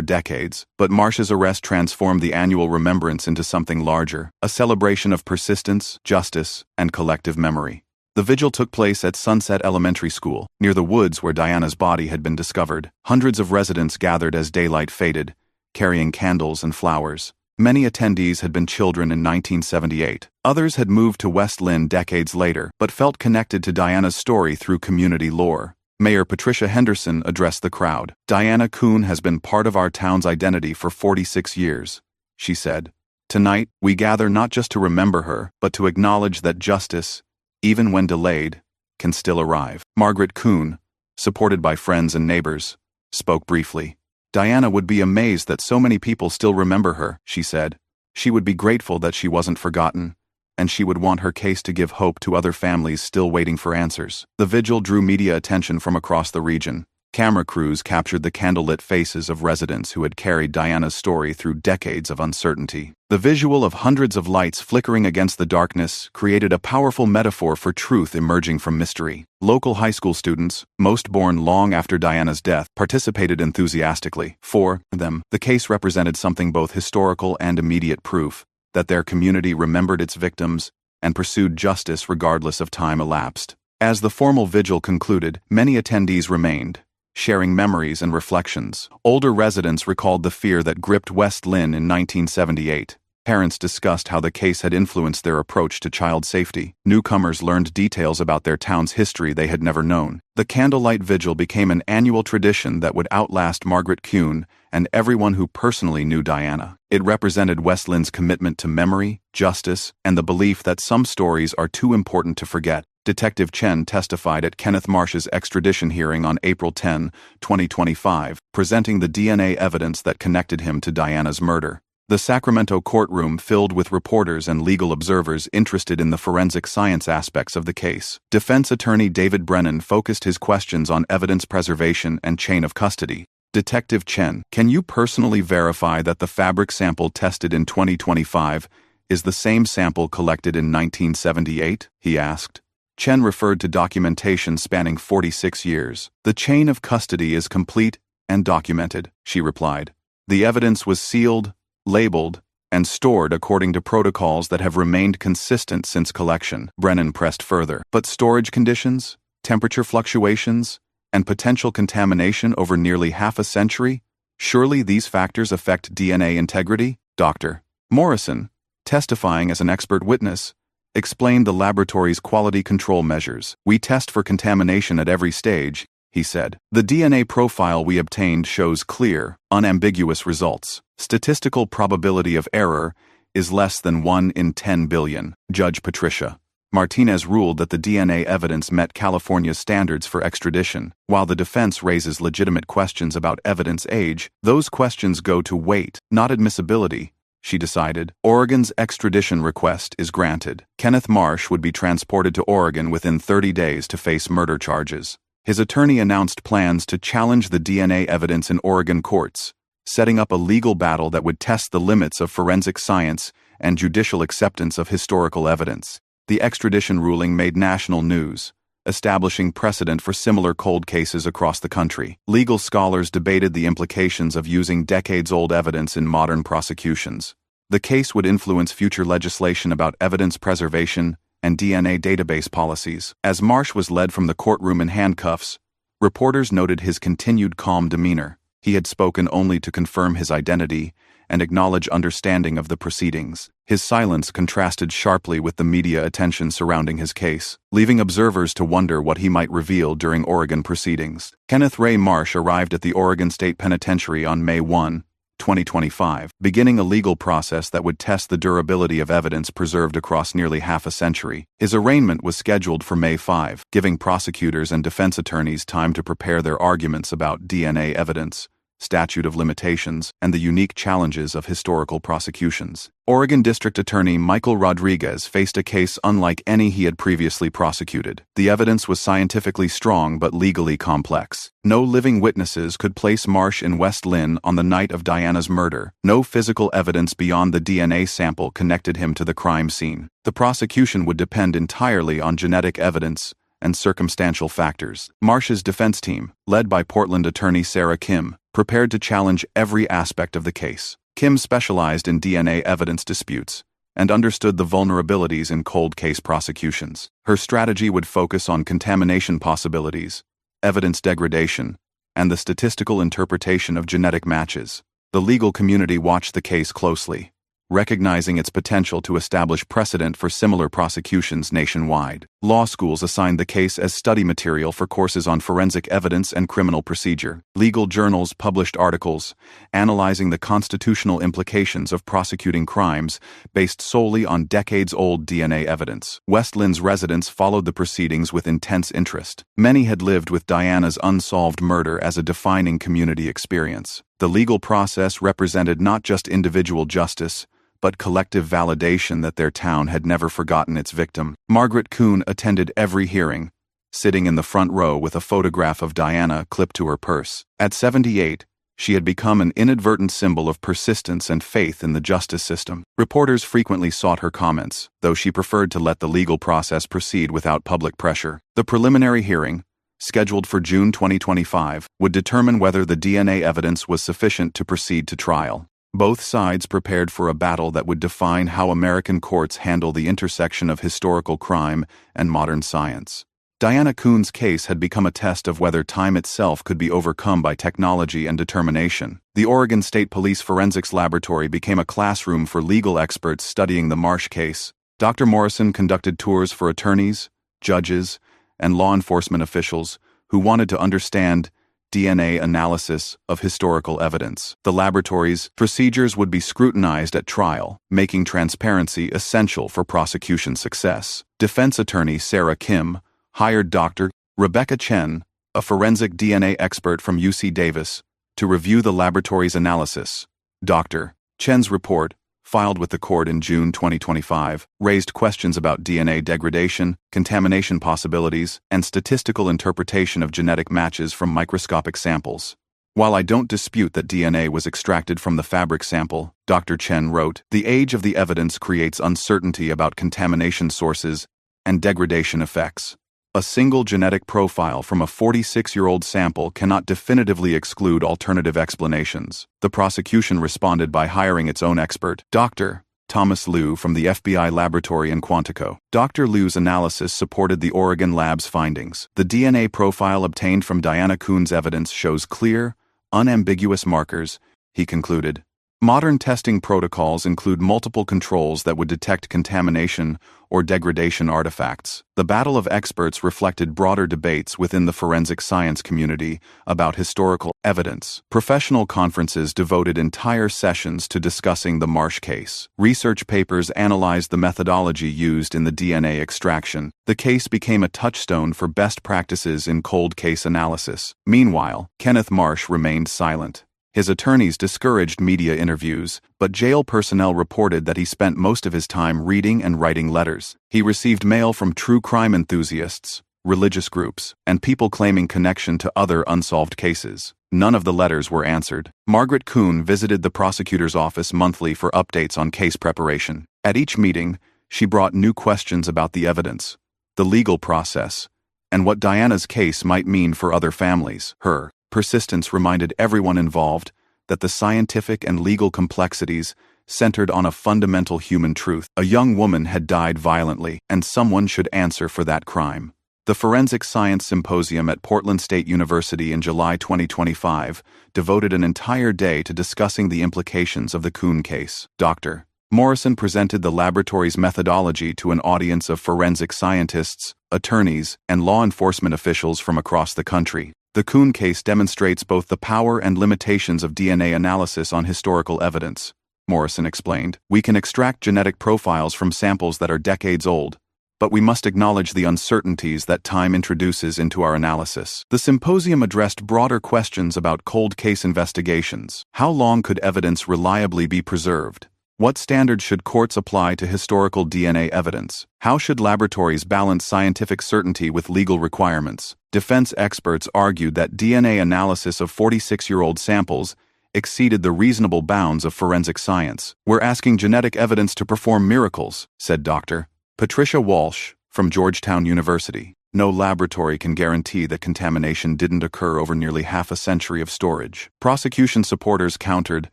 decades, but Marsh's arrest transformed the annual remembrance into something larger, a celebration of persistence, justice, and collective memory. The vigil took place at Sunset Elementary School, near the woods where Diana's body had been discovered. Hundreds of residents gathered as daylight faded, carrying candles and flowers. Many attendees had been children in 1978. Others had moved to West Linn decades later, but felt connected to Diana's story through community lore. Mayor Patricia Henderson addressed the crowd. "Diana Kuhn has been part of our town's identity for 46 years, she said. "Tonight, we gather not just to remember her, but to acknowledge that justice, even when delayed, can still arrive." Margaret Kuhn, supported by friends and neighbors, spoke briefly. "Diana would be amazed that so many people still remember her," she said. "She would be grateful that she wasn't forgotten, and she would want her case to give hope to other families still waiting for answers." The vigil drew media attention from across the region. Camera crews captured the candlelit faces of residents who had carried Diana's story through decades of uncertainty. The visual of hundreds of lights flickering against the darkness created a powerful metaphor for truth emerging from mystery. Local high school students, most born long after Diana's death, participated enthusiastically. For them, the case represented something both historical and immediate proof that their community remembered its victims and pursued justice regardless of time elapsed. As the formal vigil concluded, many attendees remained, sharing memories and reflections. Older residents recalled the fear that gripped West Linn in 1978. Parents discussed how the case had influenced their approach to child safety. Newcomers learned details about their town's history they had never known. The candlelight vigil became an annual tradition that would outlast Margaret Kuhn and everyone who personally knew Diana. It represented West Linn's commitment to memory, justice, and the belief that some stories are too important to forget. Detective Chen testified at Kenneth Marsh's extradition hearing on April 10, 2025, presenting the DNA evidence that connected him to Diana's murder. The Sacramento courtroom filled with reporters and legal observers interested in the forensic science aspects of the case. Defense attorney David Brennan focused his questions on evidence preservation and chain of custody. Detective Chen, can you personally verify that the fabric sample tested in 2025 is the same sample collected in 1978? He asked. Chen referred to documentation spanning 46 years. "The chain of custody is complete and documented," she replied. "The evidence was sealed, labeled, and stored according to protocols that have remained consistent since collection." Brennan pressed further. "But storage conditions, temperature fluctuations, and potential contamination over nearly half a century? Surely these factors affect DNA integrity?" Dr. Morrison, testifying as an expert witness, explained the laboratory's quality control measures. "We test for contamination at every stage," he said. "The DNA profile we obtained shows clear, unambiguous results. Statistical probability of error is less than 1 in 10 billion. Judge Patricia Martinez ruled that the DNA evidence met California's standards for extradition. While the defense raises legitimate questions about evidence age, those questions go to weight, not admissibility, she decided. Oregon's extradition request is granted. Kenneth Marsh would be transported to Oregon within 30 days to face murder charges. His attorney announced plans to challenge the DNA evidence in Oregon courts, setting up a legal battle that would test the limits of forensic science and judicial acceptance of historical evidence. The extradition ruling made national news, establishing precedent for similar cold cases across the country. Legal scholars debated the implications of using decades-old evidence in modern prosecutions. The case would influence future legislation about evidence preservation and DNA database policies. As Marsh was led from the courtroom in handcuffs, reporters noted his continued calm demeanor. He had spoken only to confirm his identity and acknowledge understanding of the proceedings. His silence contrasted sharply with the media attention surrounding his case, leaving observers to wonder what he might reveal during Oregon proceedings. Kenneth Ray Marsh arrived at the Oregon State Penitentiary on May 1, 2025, beginning a legal process that would test the durability of evidence preserved across nearly half a century. His arraignment was scheduled for May 5, giving prosecutors and defense attorneys time to prepare their arguments about DNA evidence, statute of limitations, and the unique challenges of historical prosecutions. Oregon District Attorney Michael Rodriguez faced a case unlike any he had previously prosecuted. The evidence was scientifically strong but legally complex. No living witnesses could place Marsh in West Linn on the night of Diana's murder. No physical evidence beyond the DNA sample connected him to the crime scene. The prosecution would depend entirely on genetic evidence and circumstantial factors. Marsh's defense team, led by Portland attorney Sarah Chen, prepared to challenge every aspect of the case. Kim specialized in DNA evidence disputes and understood the vulnerabilities in cold case prosecutions. Her strategy would focus on contamination possibilities, evidence degradation, and the statistical interpretation of genetic matches. The legal community watched the case closely, recognizing its potential to establish precedent for similar prosecutions nationwide. Law schools assigned the case as study material for courses on forensic evidence and criminal procedure. Legal journals published articles analyzing the constitutional implications of prosecuting crimes based solely on decades-old DNA evidence. West Linn's residents followed the proceedings with intense interest. Many had lived with Diana's unsolved murder as a defining community experience. The legal process represented not just individual justice, but collective validation that their town had never forgotten its victim. Margaret Kuhn attended every hearing, sitting in the front row with a photograph of Diana clipped to her purse. At 78, she had become an inadvertent symbol of persistence and faith in the justice system. Reporters frequently sought her comments, though she preferred to let the legal process proceed without public pressure. The preliminary hearing, scheduled for June 2025, would determine whether the DNA evidence was sufficient to proceed to trial. Both sides prepared for a battle that would define how American courts handle the intersection of historical crime and modern science. Diana Kuhn's case had become a test of whether time itself could be overcome by technology and determination. The Oregon State Police Forensics Laboratory became a classroom for legal experts studying the Marsh case. Dr. Morrison conducted tours for attorneys, judges, and law enforcement officials who wanted to understand DNA analysis of historical evidence. The laboratory's procedures would be scrutinized at trial, making transparency essential for prosecution success. Defense attorney Sarah Chen hired Dr. Rebecca Chen, a forensic DNA expert from UC Davis, to review the laboratory's analysis. Dr. Chen's report, filed with the court in June 2025, raised questions about DNA degradation, contamination possibilities, and statistical interpretation of genetic matches from microscopic samples. While I don't dispute that DNA was extracted from the fabric sample, Dr. Chen wrote, the age of the evidence creates uncertainty about contamination sources and degradation effects. A single genetic profile from a 46-year-old sample cannot definitively exclude alternative explanations. The prosecution responded by hiring its own expert, Dr. Thomas Liu from the FBI laboratory in Quantico. Dr. Liu's analysis supported the Oregon lab's findings. The DNA profile obtained from Diana Kuhn's evidence shows clear, unambiguous markers, he concluded. Modern testing protocols include multiple controls that would detect contamination or degradation artifacts. The battle of experts reflected broader debates within the forensic science community about historical evidence. Professional conferences devoted entire sessions to discussing the Marsh case. Research papers analyzed the methodology used in the DNA extraction. The case became a touchstone for best practices in cold case analysis. Meanwhile, Kenneth Marsh remained silent. His attorneys discouraged media interviews, but jail personnel reported that he spent most of his time reading and writing letters. He received mail from true crime enthusiasts, religious groups, and people claiming connection to other unsolved cases. None of the letters were answered. Margaret Kuhn visited the prosecutor's office monthly for updates on case preparation. At each meeting, she brought new questions about the evidence, the legal process, and what Diana's case might mean for other families. Her persistence reminded everyone involved that the scientific and legal complexities centered on a fundamental human truth. A young woman had died violently, and someone should answer for that crime. The Forensic Science Symposium at Portland State University in July 2025 devoted an entire day to discussing the implications of the Kuhn case. Dr. Morrison presented the laboratory's methodology to an audience of forensic scientists, attorneys, and law enforcement officials from across the country. The Kuhn case demonstrates both the power and limitations of DNA analysis on historical evidence. Morrison explained, "We can extract genetic profiles from samples that are decades old, but we must acknowledge the uncertainties that time introduces into our analysis." The symposium addressed broader questions about cold case investigations. How long could evidence reliably be preserved? What standards should courts apply to historical DNA evidence? How should laboratories balance scientific certainty with legal requirements? Defense experts argued that DNA analysis of 46-year-old samples exceeded the reasonable bounds of forensic science. "We're asking genetic evidence to perform miracles," said Dr. Patricia Walsh from Georgetown University. "No laboratory can guarantee that contamination didn't occur over nearly half a century of storage." Prosecution supporters countered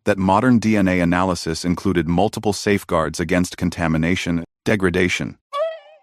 that modern DNA analysis included multiple safeguards against contamination and degradation.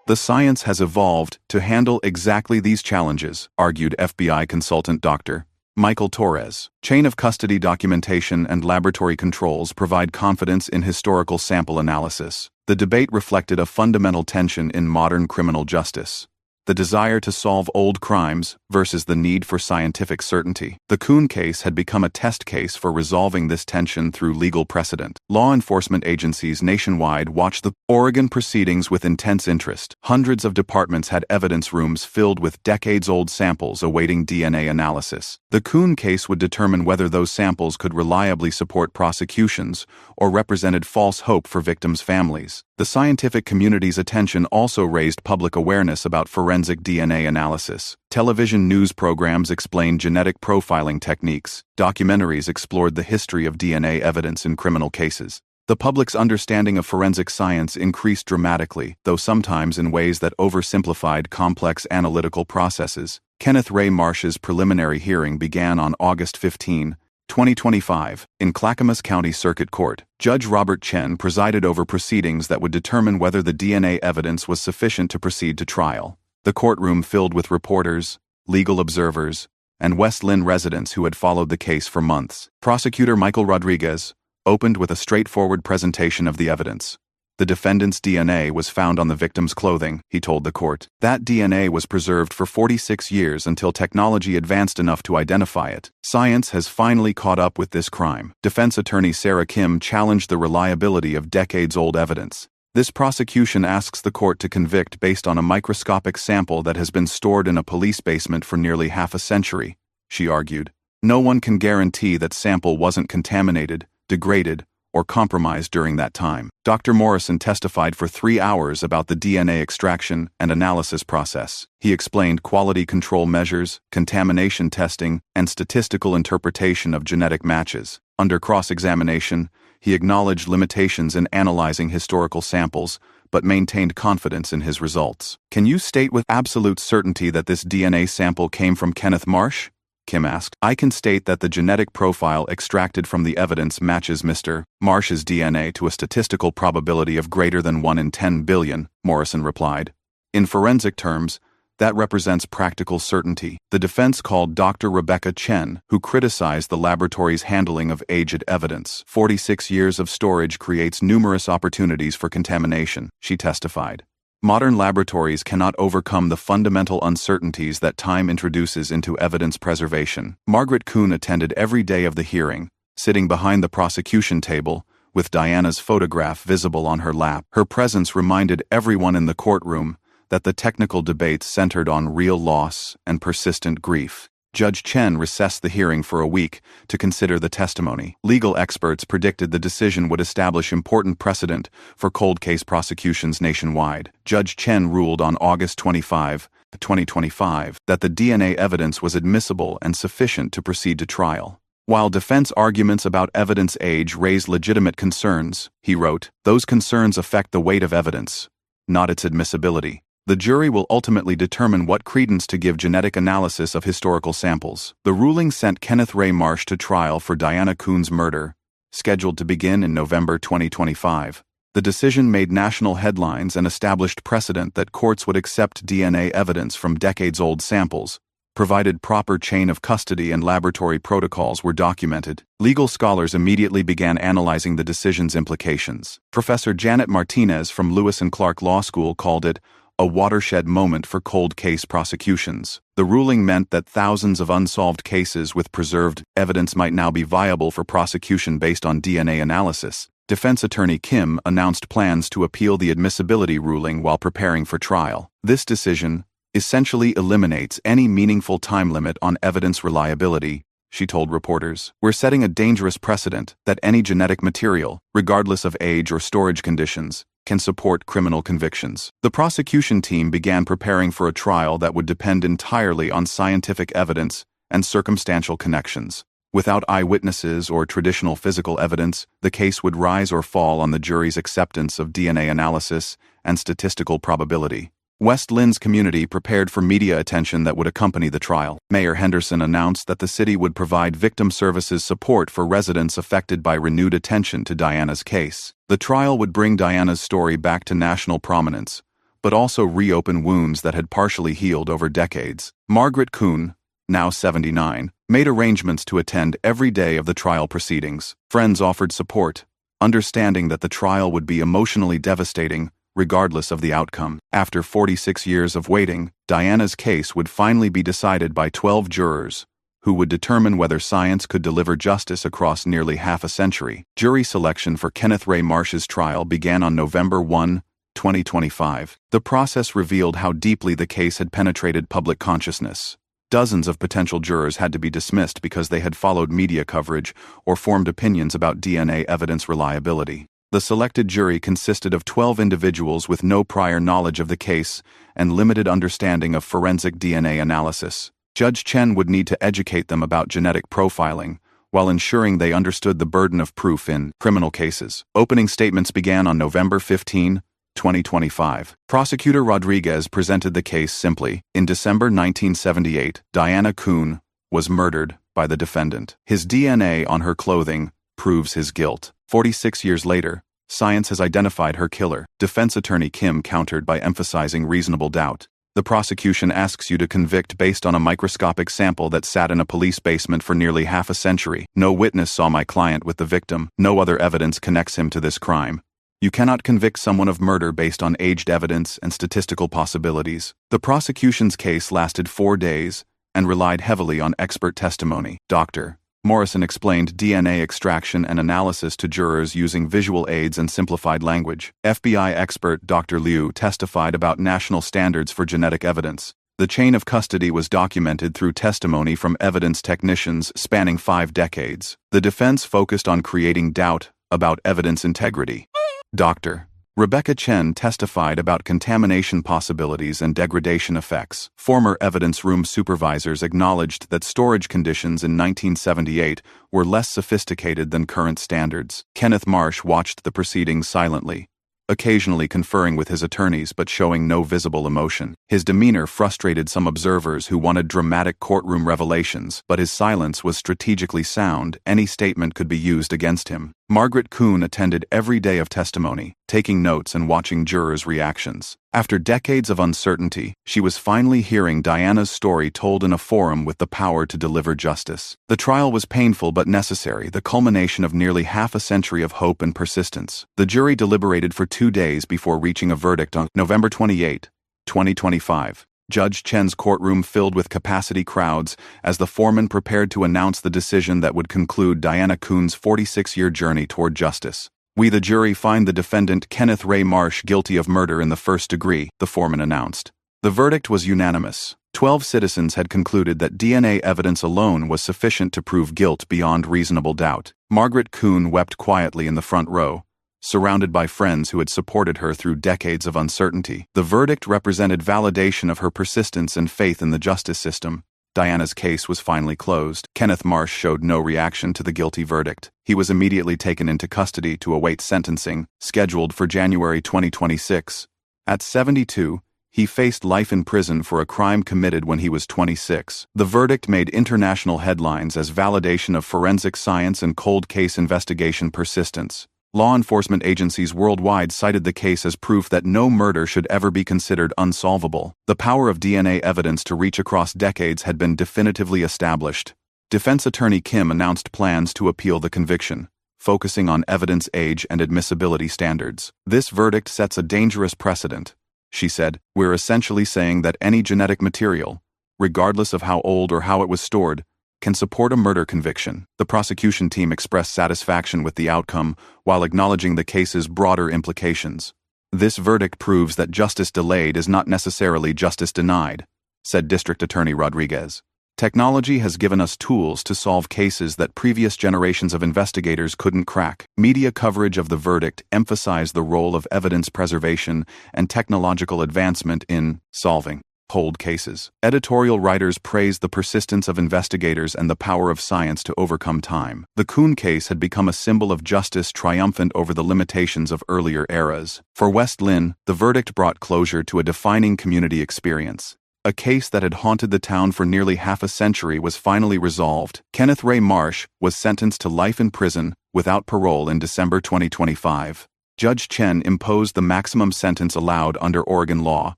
"The science has evolved to handle exactly these challenges," argued FBI consultant Dr. Michael Torres. "Chain of custody documentation and laboratory controls provide confidence in historical sample analysis." The debate reflected a fundamental tension in modern criminal justice: the desire to solve old crimes versus the need for scientific certainty. The Kuhn case had become a test case for resolving this tension through legal precedent. Law enforcement agencies nationwide watched the Oregon proceedings with intense interest. Hundreds of departments had evidence rooms filled with decades-old samples awaiting DNA analysis. The Kuhn case would determine whether those samples could reliably support prosecutions or represented false hope for victims' families. The scientific community's attention also raised public awareness about forensic DNA analysis. Television news programs explained genetic profiling techniques. Documentaries explored the history of DNA evidence in criminal cases. The public's understanding of forensic science increased dramatically, though sometimes in ways that oversimplified complex analytical processes. Kenneth Ray Marsh's preliminary hearing began on August 15, 2025, in Clackamas County Circuit Court. Judge Robert Chen presided over proceedings that would determine whether the DNA evidence was sufficient to proceed to trial. The courtroom filled with reporters, legal observers, and West Linn residents who had followed the case for months. Prosecutor Michael Rodriguez opened with a straightforward presentation of the evidence. "The defendant's DNA was found on the victim's clothing," he told the court. "That DNA was preserved for 46 years until technology advanced enough to identify it. Science has finally caught up with this crime." Defense attorney Sarah Chen challenged the reliability of decades-old evidence. "This prosecution asks the court to convict based on a microscopic sample that has been stored in a police basement for nearly half a century," she argued. "No one can guarantee that sample wasn't contaminated, degraded, or compromised during that time." Dr. Morrison testified for 3 hours about the DNA extraction and analysis process. He explained quality control measures, contamination testing, and statistical interpretation of genetic matches. Under cross-examination, he acknowledged limitations in analyzing historical samples, but maintained confidence in his results. "Can you state with absolute certainty that this DNA sample came from Kenneth Marsh?" Kim asked. "I can state that the genetic profile extracted from the evidence matches Mr. Marsh's DNA to a statistical probability of greater than 1 in 10 billion, Morrison replied. "In forensic terms, that represents practical certainty." The defense called Dr. Rebecca Chen, who criticized the laboratory's handling of aged evidence. 46 years of storage creates numerous opportunities for contamination, she testified. "Modern laboratories cannot overcome the fundamental uncertainties that time introduces into evidence preservation." Margaret Kuhn attended every day of the hearing, sitting behind the prosecution table, with Diana's photograph visible on her lap. Her presence reminded everyone in the courtroom that the technical debates centered on real loss and persistent grief. Judge Chen recessed the hearing for a week to consider the testimony. Legal experts predicted the decision would establish important precedent for cold case prosecutions nationwide. Judge Chen ruled on August 25, 2025, that the DNA evidence was admissible and sufficient to proceed to trial. While defense arguments about evidence age raised legitimate concerns, he wrote, "Those concerns affect the weight of evidence, not its admissibility. The jury will ultimately determine what credence to give genetic analysis of historical samples." The ruling sent Kenneth Ray Marsh to trial for Diana Kuhn's murder, scheduled to begin in November 2025. The decision made national headlines and established precedent that courts would accept DNA evidence from decades-old samples, provided proper chain of custody and laboratory protocols were documented. Legal scholars immediately began analyzing the decision's implications. Professor Janet Martinez from Lewis and Clark Law School called it a watershed moment for cold case prosecutions. The ruling meant that thousands of unsolved cases with preserved evidence might now be viable for prosecution based on DNA analysis. Defense attorney Kim announced plans to appeal the admissibility ruling while preparing for trial. This decision essentially eliminates any meaningful time limit on evidence reliability, she told reporters. We're setting a dangerous precedent that any genetic material, regardless of age or storage conditions, can support criminal convictions. The prosecution team began preparing for a trial that would depend entirely on scientific evidence and circumstantial connections. Without eyewitnesses or traditional physical evidence, the case would rise or fall on the jury's acceptance of DNA analysis and statistical probability. West Linn's community prepared for media attention that would accompany the trial. Mayor Henderson announced that the city would provide victim services support for residents affected by renewed attention to Diana's case. The trial would bring Diana's story back to national prominence, but also reopen wounds that had partially healed over decades. Margaret Kuhn, now 79, made arrangements to attend every day of the trial proceedings. Friends offered support, understanding that the trial would be emotionally devastating, regardless of the outcome. After 46 years of waiting, Diana's case would finally be decided by 12 jurors, who would determine whether science could deliver justice across nearly half a century. Jury selection for Kenneth Ray Marsh's trial began on November 1, 2025. The process revealed how deeply the case had penetrated public consciousness. Dozens of potential jurors had to be dismissed because they had followed media coverage or formed opinions about DNA evidence reliability. The selected jury consisted of 12 individuals with no prior knowledge of the case and limited understanding of forensic DNA analysis. Judge Chen would need to educate them about genetic profiling, while ensuring they understood the burden of proof in criminal cases. Opening statements began on November 15, 2025. Prosecutor Rodriguez presented the case simply. In December 1978, Diana Kuhn was murdered by the defendant. His DNA on her clothing proves his guilt. 46 years later, science has identified her killer. Defense attorney Kim countered by emphasizing reasonable doubt. The prosecution asks you to convict based on a microscopic sample that sat in a police basement for nearly half a century. No witness saw my client with the victim. No other evidence connects him to this crime. You cannot convict someone of murder based on aged evidence and statistical possibilities. The prosecution's case lasted 4 days and relied heavily on expert testimony. Dr. Morrison explained DNA extraction and analysis to jurors using visual aids and simplified language. FBI expert Dr. Liu testified about national standards for genetic evidence. The chain of custody was documented through testimony from evidence technicians spanning 5 decades. The defense focused on creating doubt about evidence integrity. Dr. Rebecca Chen testified about contamination possibilities and degradation effects. Former evidence room supervisors acknowledged that storage conditions in 1978 were less sophisticated than current standards. Kenneth Marsh watched the proceedings silently, occasionally conferring with his attorneys but showing no visible emotion. His demeanor frustrated some observers who wanted dramatic courtroom revelations, but his silence was strategically sound. Any statement could be used against him. Margaret Kuhn attended every day of testimony, taking notes and watching jurors' reactions. After decades of uncertainty, she was finally hearing Diana's story told in a forum with the power to deliver justice. The trial was painful but necessary, the culmination of nearly half a century of hope and persistence. The jury deliberated for 2 days before reaching a verdict on November 28, 2025. Judge Chen's courtroom filled with capacity crowds as the foreman prepared to announce the decision that would conclude Diana Kuhn's 46-year journey toward justice. We the jury find the defendant Kenneth Ray Marsh guilty of murder in the first degree, the foreman announced. The verdict was unanimous. 12 citizens had concluded that DNA evidence alone was sufficient to prove guilt beyond reasonable doubt. Margaret Kuhn wept quietly in the front row, surrounded by friends who had supported her through decades of uncertainty. The verdict represented validation of her persistence and faith in the justice system. Diana's case was finally closed. Kenneth Marsh showed no reaction to the guilty verdict. He was immediately taken into custody to await sentencing, scheduled for January 2026. At 72, he faced life in prison for a crime committed when he was 26. The verdict made international headlines as validation of forensic science and cold case investigation persistence. Law enforcement agencies worldwide cited the case as proof that no murder should ever be considered unsolvable. The power of DNA evidence to reach across decades had been definitively established. Defense attorney Kim announced plans to appeal the conviction, focusing on evidence age and admissibility standards. This verdict sets a dangerous precedent. she said. "We're essentially saying that any genetic material, regardless of how old or how it was stored, can support a murder conviction." The prosecution team expressed satisfaction with the outcome while acknowledging the case's broader implications. "This verdict proves that justice delayed is not necessarily justice denied," said District Attorney Rodriguez. "Technology has given us tools to solve cases that previous generations of investigators couldn't crack." Media coverage of the verdict emphasized the role of evidence preservation and technological advancement in solving cold cases. Editorial writers praised the persistence of investigators and the power of science to overcome time. The Kuhn case had become a symbol of justice triumphant over the limitations of earlier eras. For West Linn, the verdict brought closure to a defining community experience. A case that had haunted the town for nearly half a century was finally resolved. Kenneth Ray Marsh was sentenced to life in prison without parole in December 2025. Judge Chen imposed the maximum sentence allowed under Oregon law,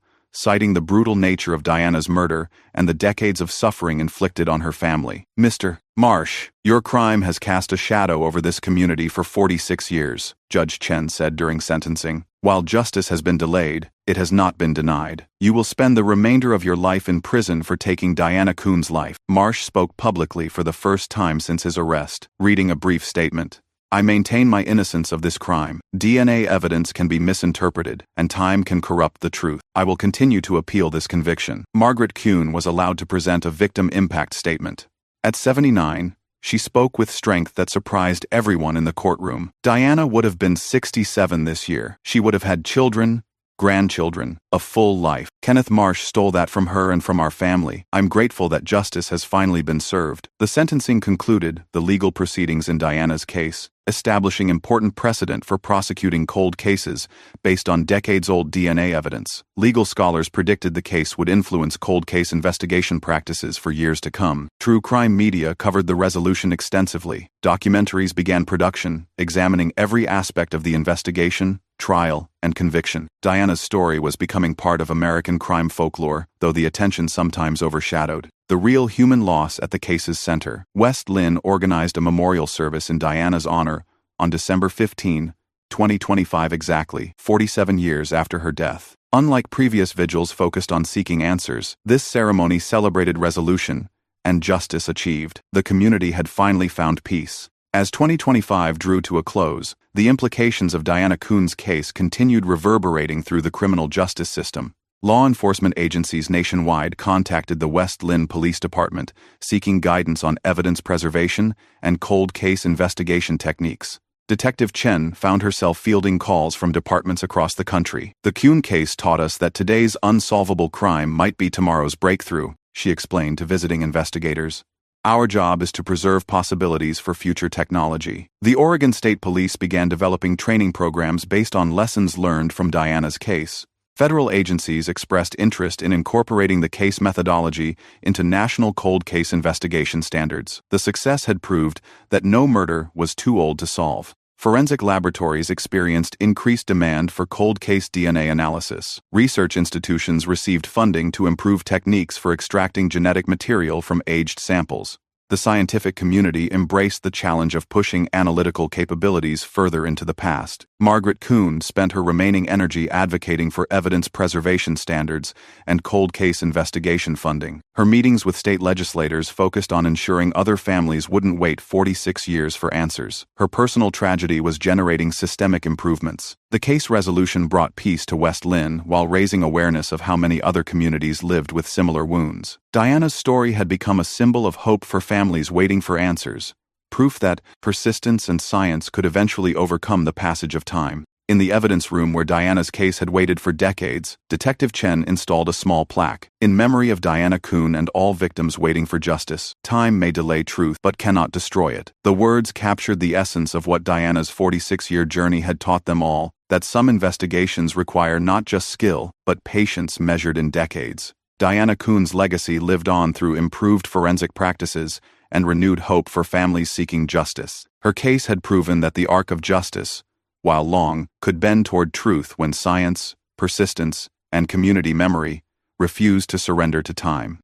citing the brutal nature of Diana's murder and the decades of suffering inflicted on her family. "Mr. Marsh, your crime has cast a shadow over this community for 46 years, Judge Chen said during sentencing. "While justice has been delayed, it has not been denied. You will spend the remainder of your life in prison for taking Diana Kuhn's life." Marsh spoke publicly for the first time since his arrest, reading a brief statement. "I maintain my innocence of this crime. DNA evidence can be misinterpreted, and time can corrupt the truth. I will continue to appeal this conviction." Margaret Kuhn was allowed to present a victim impact statement. At 79, she spoke with strength that surprised everyone in the courtroom. Diana would have been 67 this year. She would have had children, grandchildren, a full life. "Kenneth Marsh stole that from her and from our family. I'm grateful that justice has finally been served." The sentencing concluded the legal proceedings in Diana's case, establishing important precedent for prosecuting cold cases based on decades-old DNA evidence. Legal scholars predicted the case would influence cold case investigation practices for years to come. True crime media covered the resolution extensively. Documentaries began production, examining every aspect of the investigation, trial, and conviction. Diana's story was becoming part of American crime folklore, though the attention sometimes overshadowed the real human loss at the case's center. West Linn organized a memorial service in Diana's honor on December 15, 2025, exactly 47 years after her death. Unlike previous vigils focused on seeking answers, this ceremony celebrated resolution and justice achieved. The community had finally found peace. As 2025 drew to a close, the implications of Diana Kuhn's case continued reverberating through the criminal justice system. Law enforcement agencies nationwide contacted the West Linn Police Department, seeking guidance on evidence preservation and cold case investigation techniques. Detective Chen found herself fielding calls from departments across the country. "The Kuhn case taught us that today's unsolvable crime might be tomorrow's breakthrough," she explained to visiting investigators. "Our job is to preserve possibilities for future technology." The Oregon State Police began developing training programs based on lessons learned from Diana's case. Federal agencies expressed interest in incorporating the case methodology into national cold case investigation standards. The success had proved that no murder was too old to solve. Forensic laboratories experienced increased demand for cold case DNA analysis. Research institutions received funding to improve techniques for extracting genetic material from aged samples. The scientific community embraced the challenge of pushing analytical capabilities further into the past. Margaret Kuhn spent her remaining energy advocating for evidence preservation standards and cold case investigation funding. Her meetings with state legislators focused on ensuring other families wouldn't wait 46 years for answers. Her personal tragedy was generating systemic improvements. The case resolution brought peace to West Linn while raising awareness of how many other communities lived with similar wounds. Diana's story had become a symbol of hope for families waiting for answers, proof that persistence and science could eventually overcome the passage of time. In the evidence room where Diana's case had waited for decades, Detective Chen installed a small plaque. "In memory of Diana Kuhn and all victims waiting for justice, time may delay truth but cannot destroy it." The words captured the essence of what Diana's 46-year journey had taught them all, that some investigations require not just skill, but patience measured in decades. Diana Kuhn's legacy lived on through improved forensic practices and renewed hope for families seeking justice. Her case had proven that the arc of justice, while long, could bend toward truth when science, persistence, and community memory refused to surrender to time.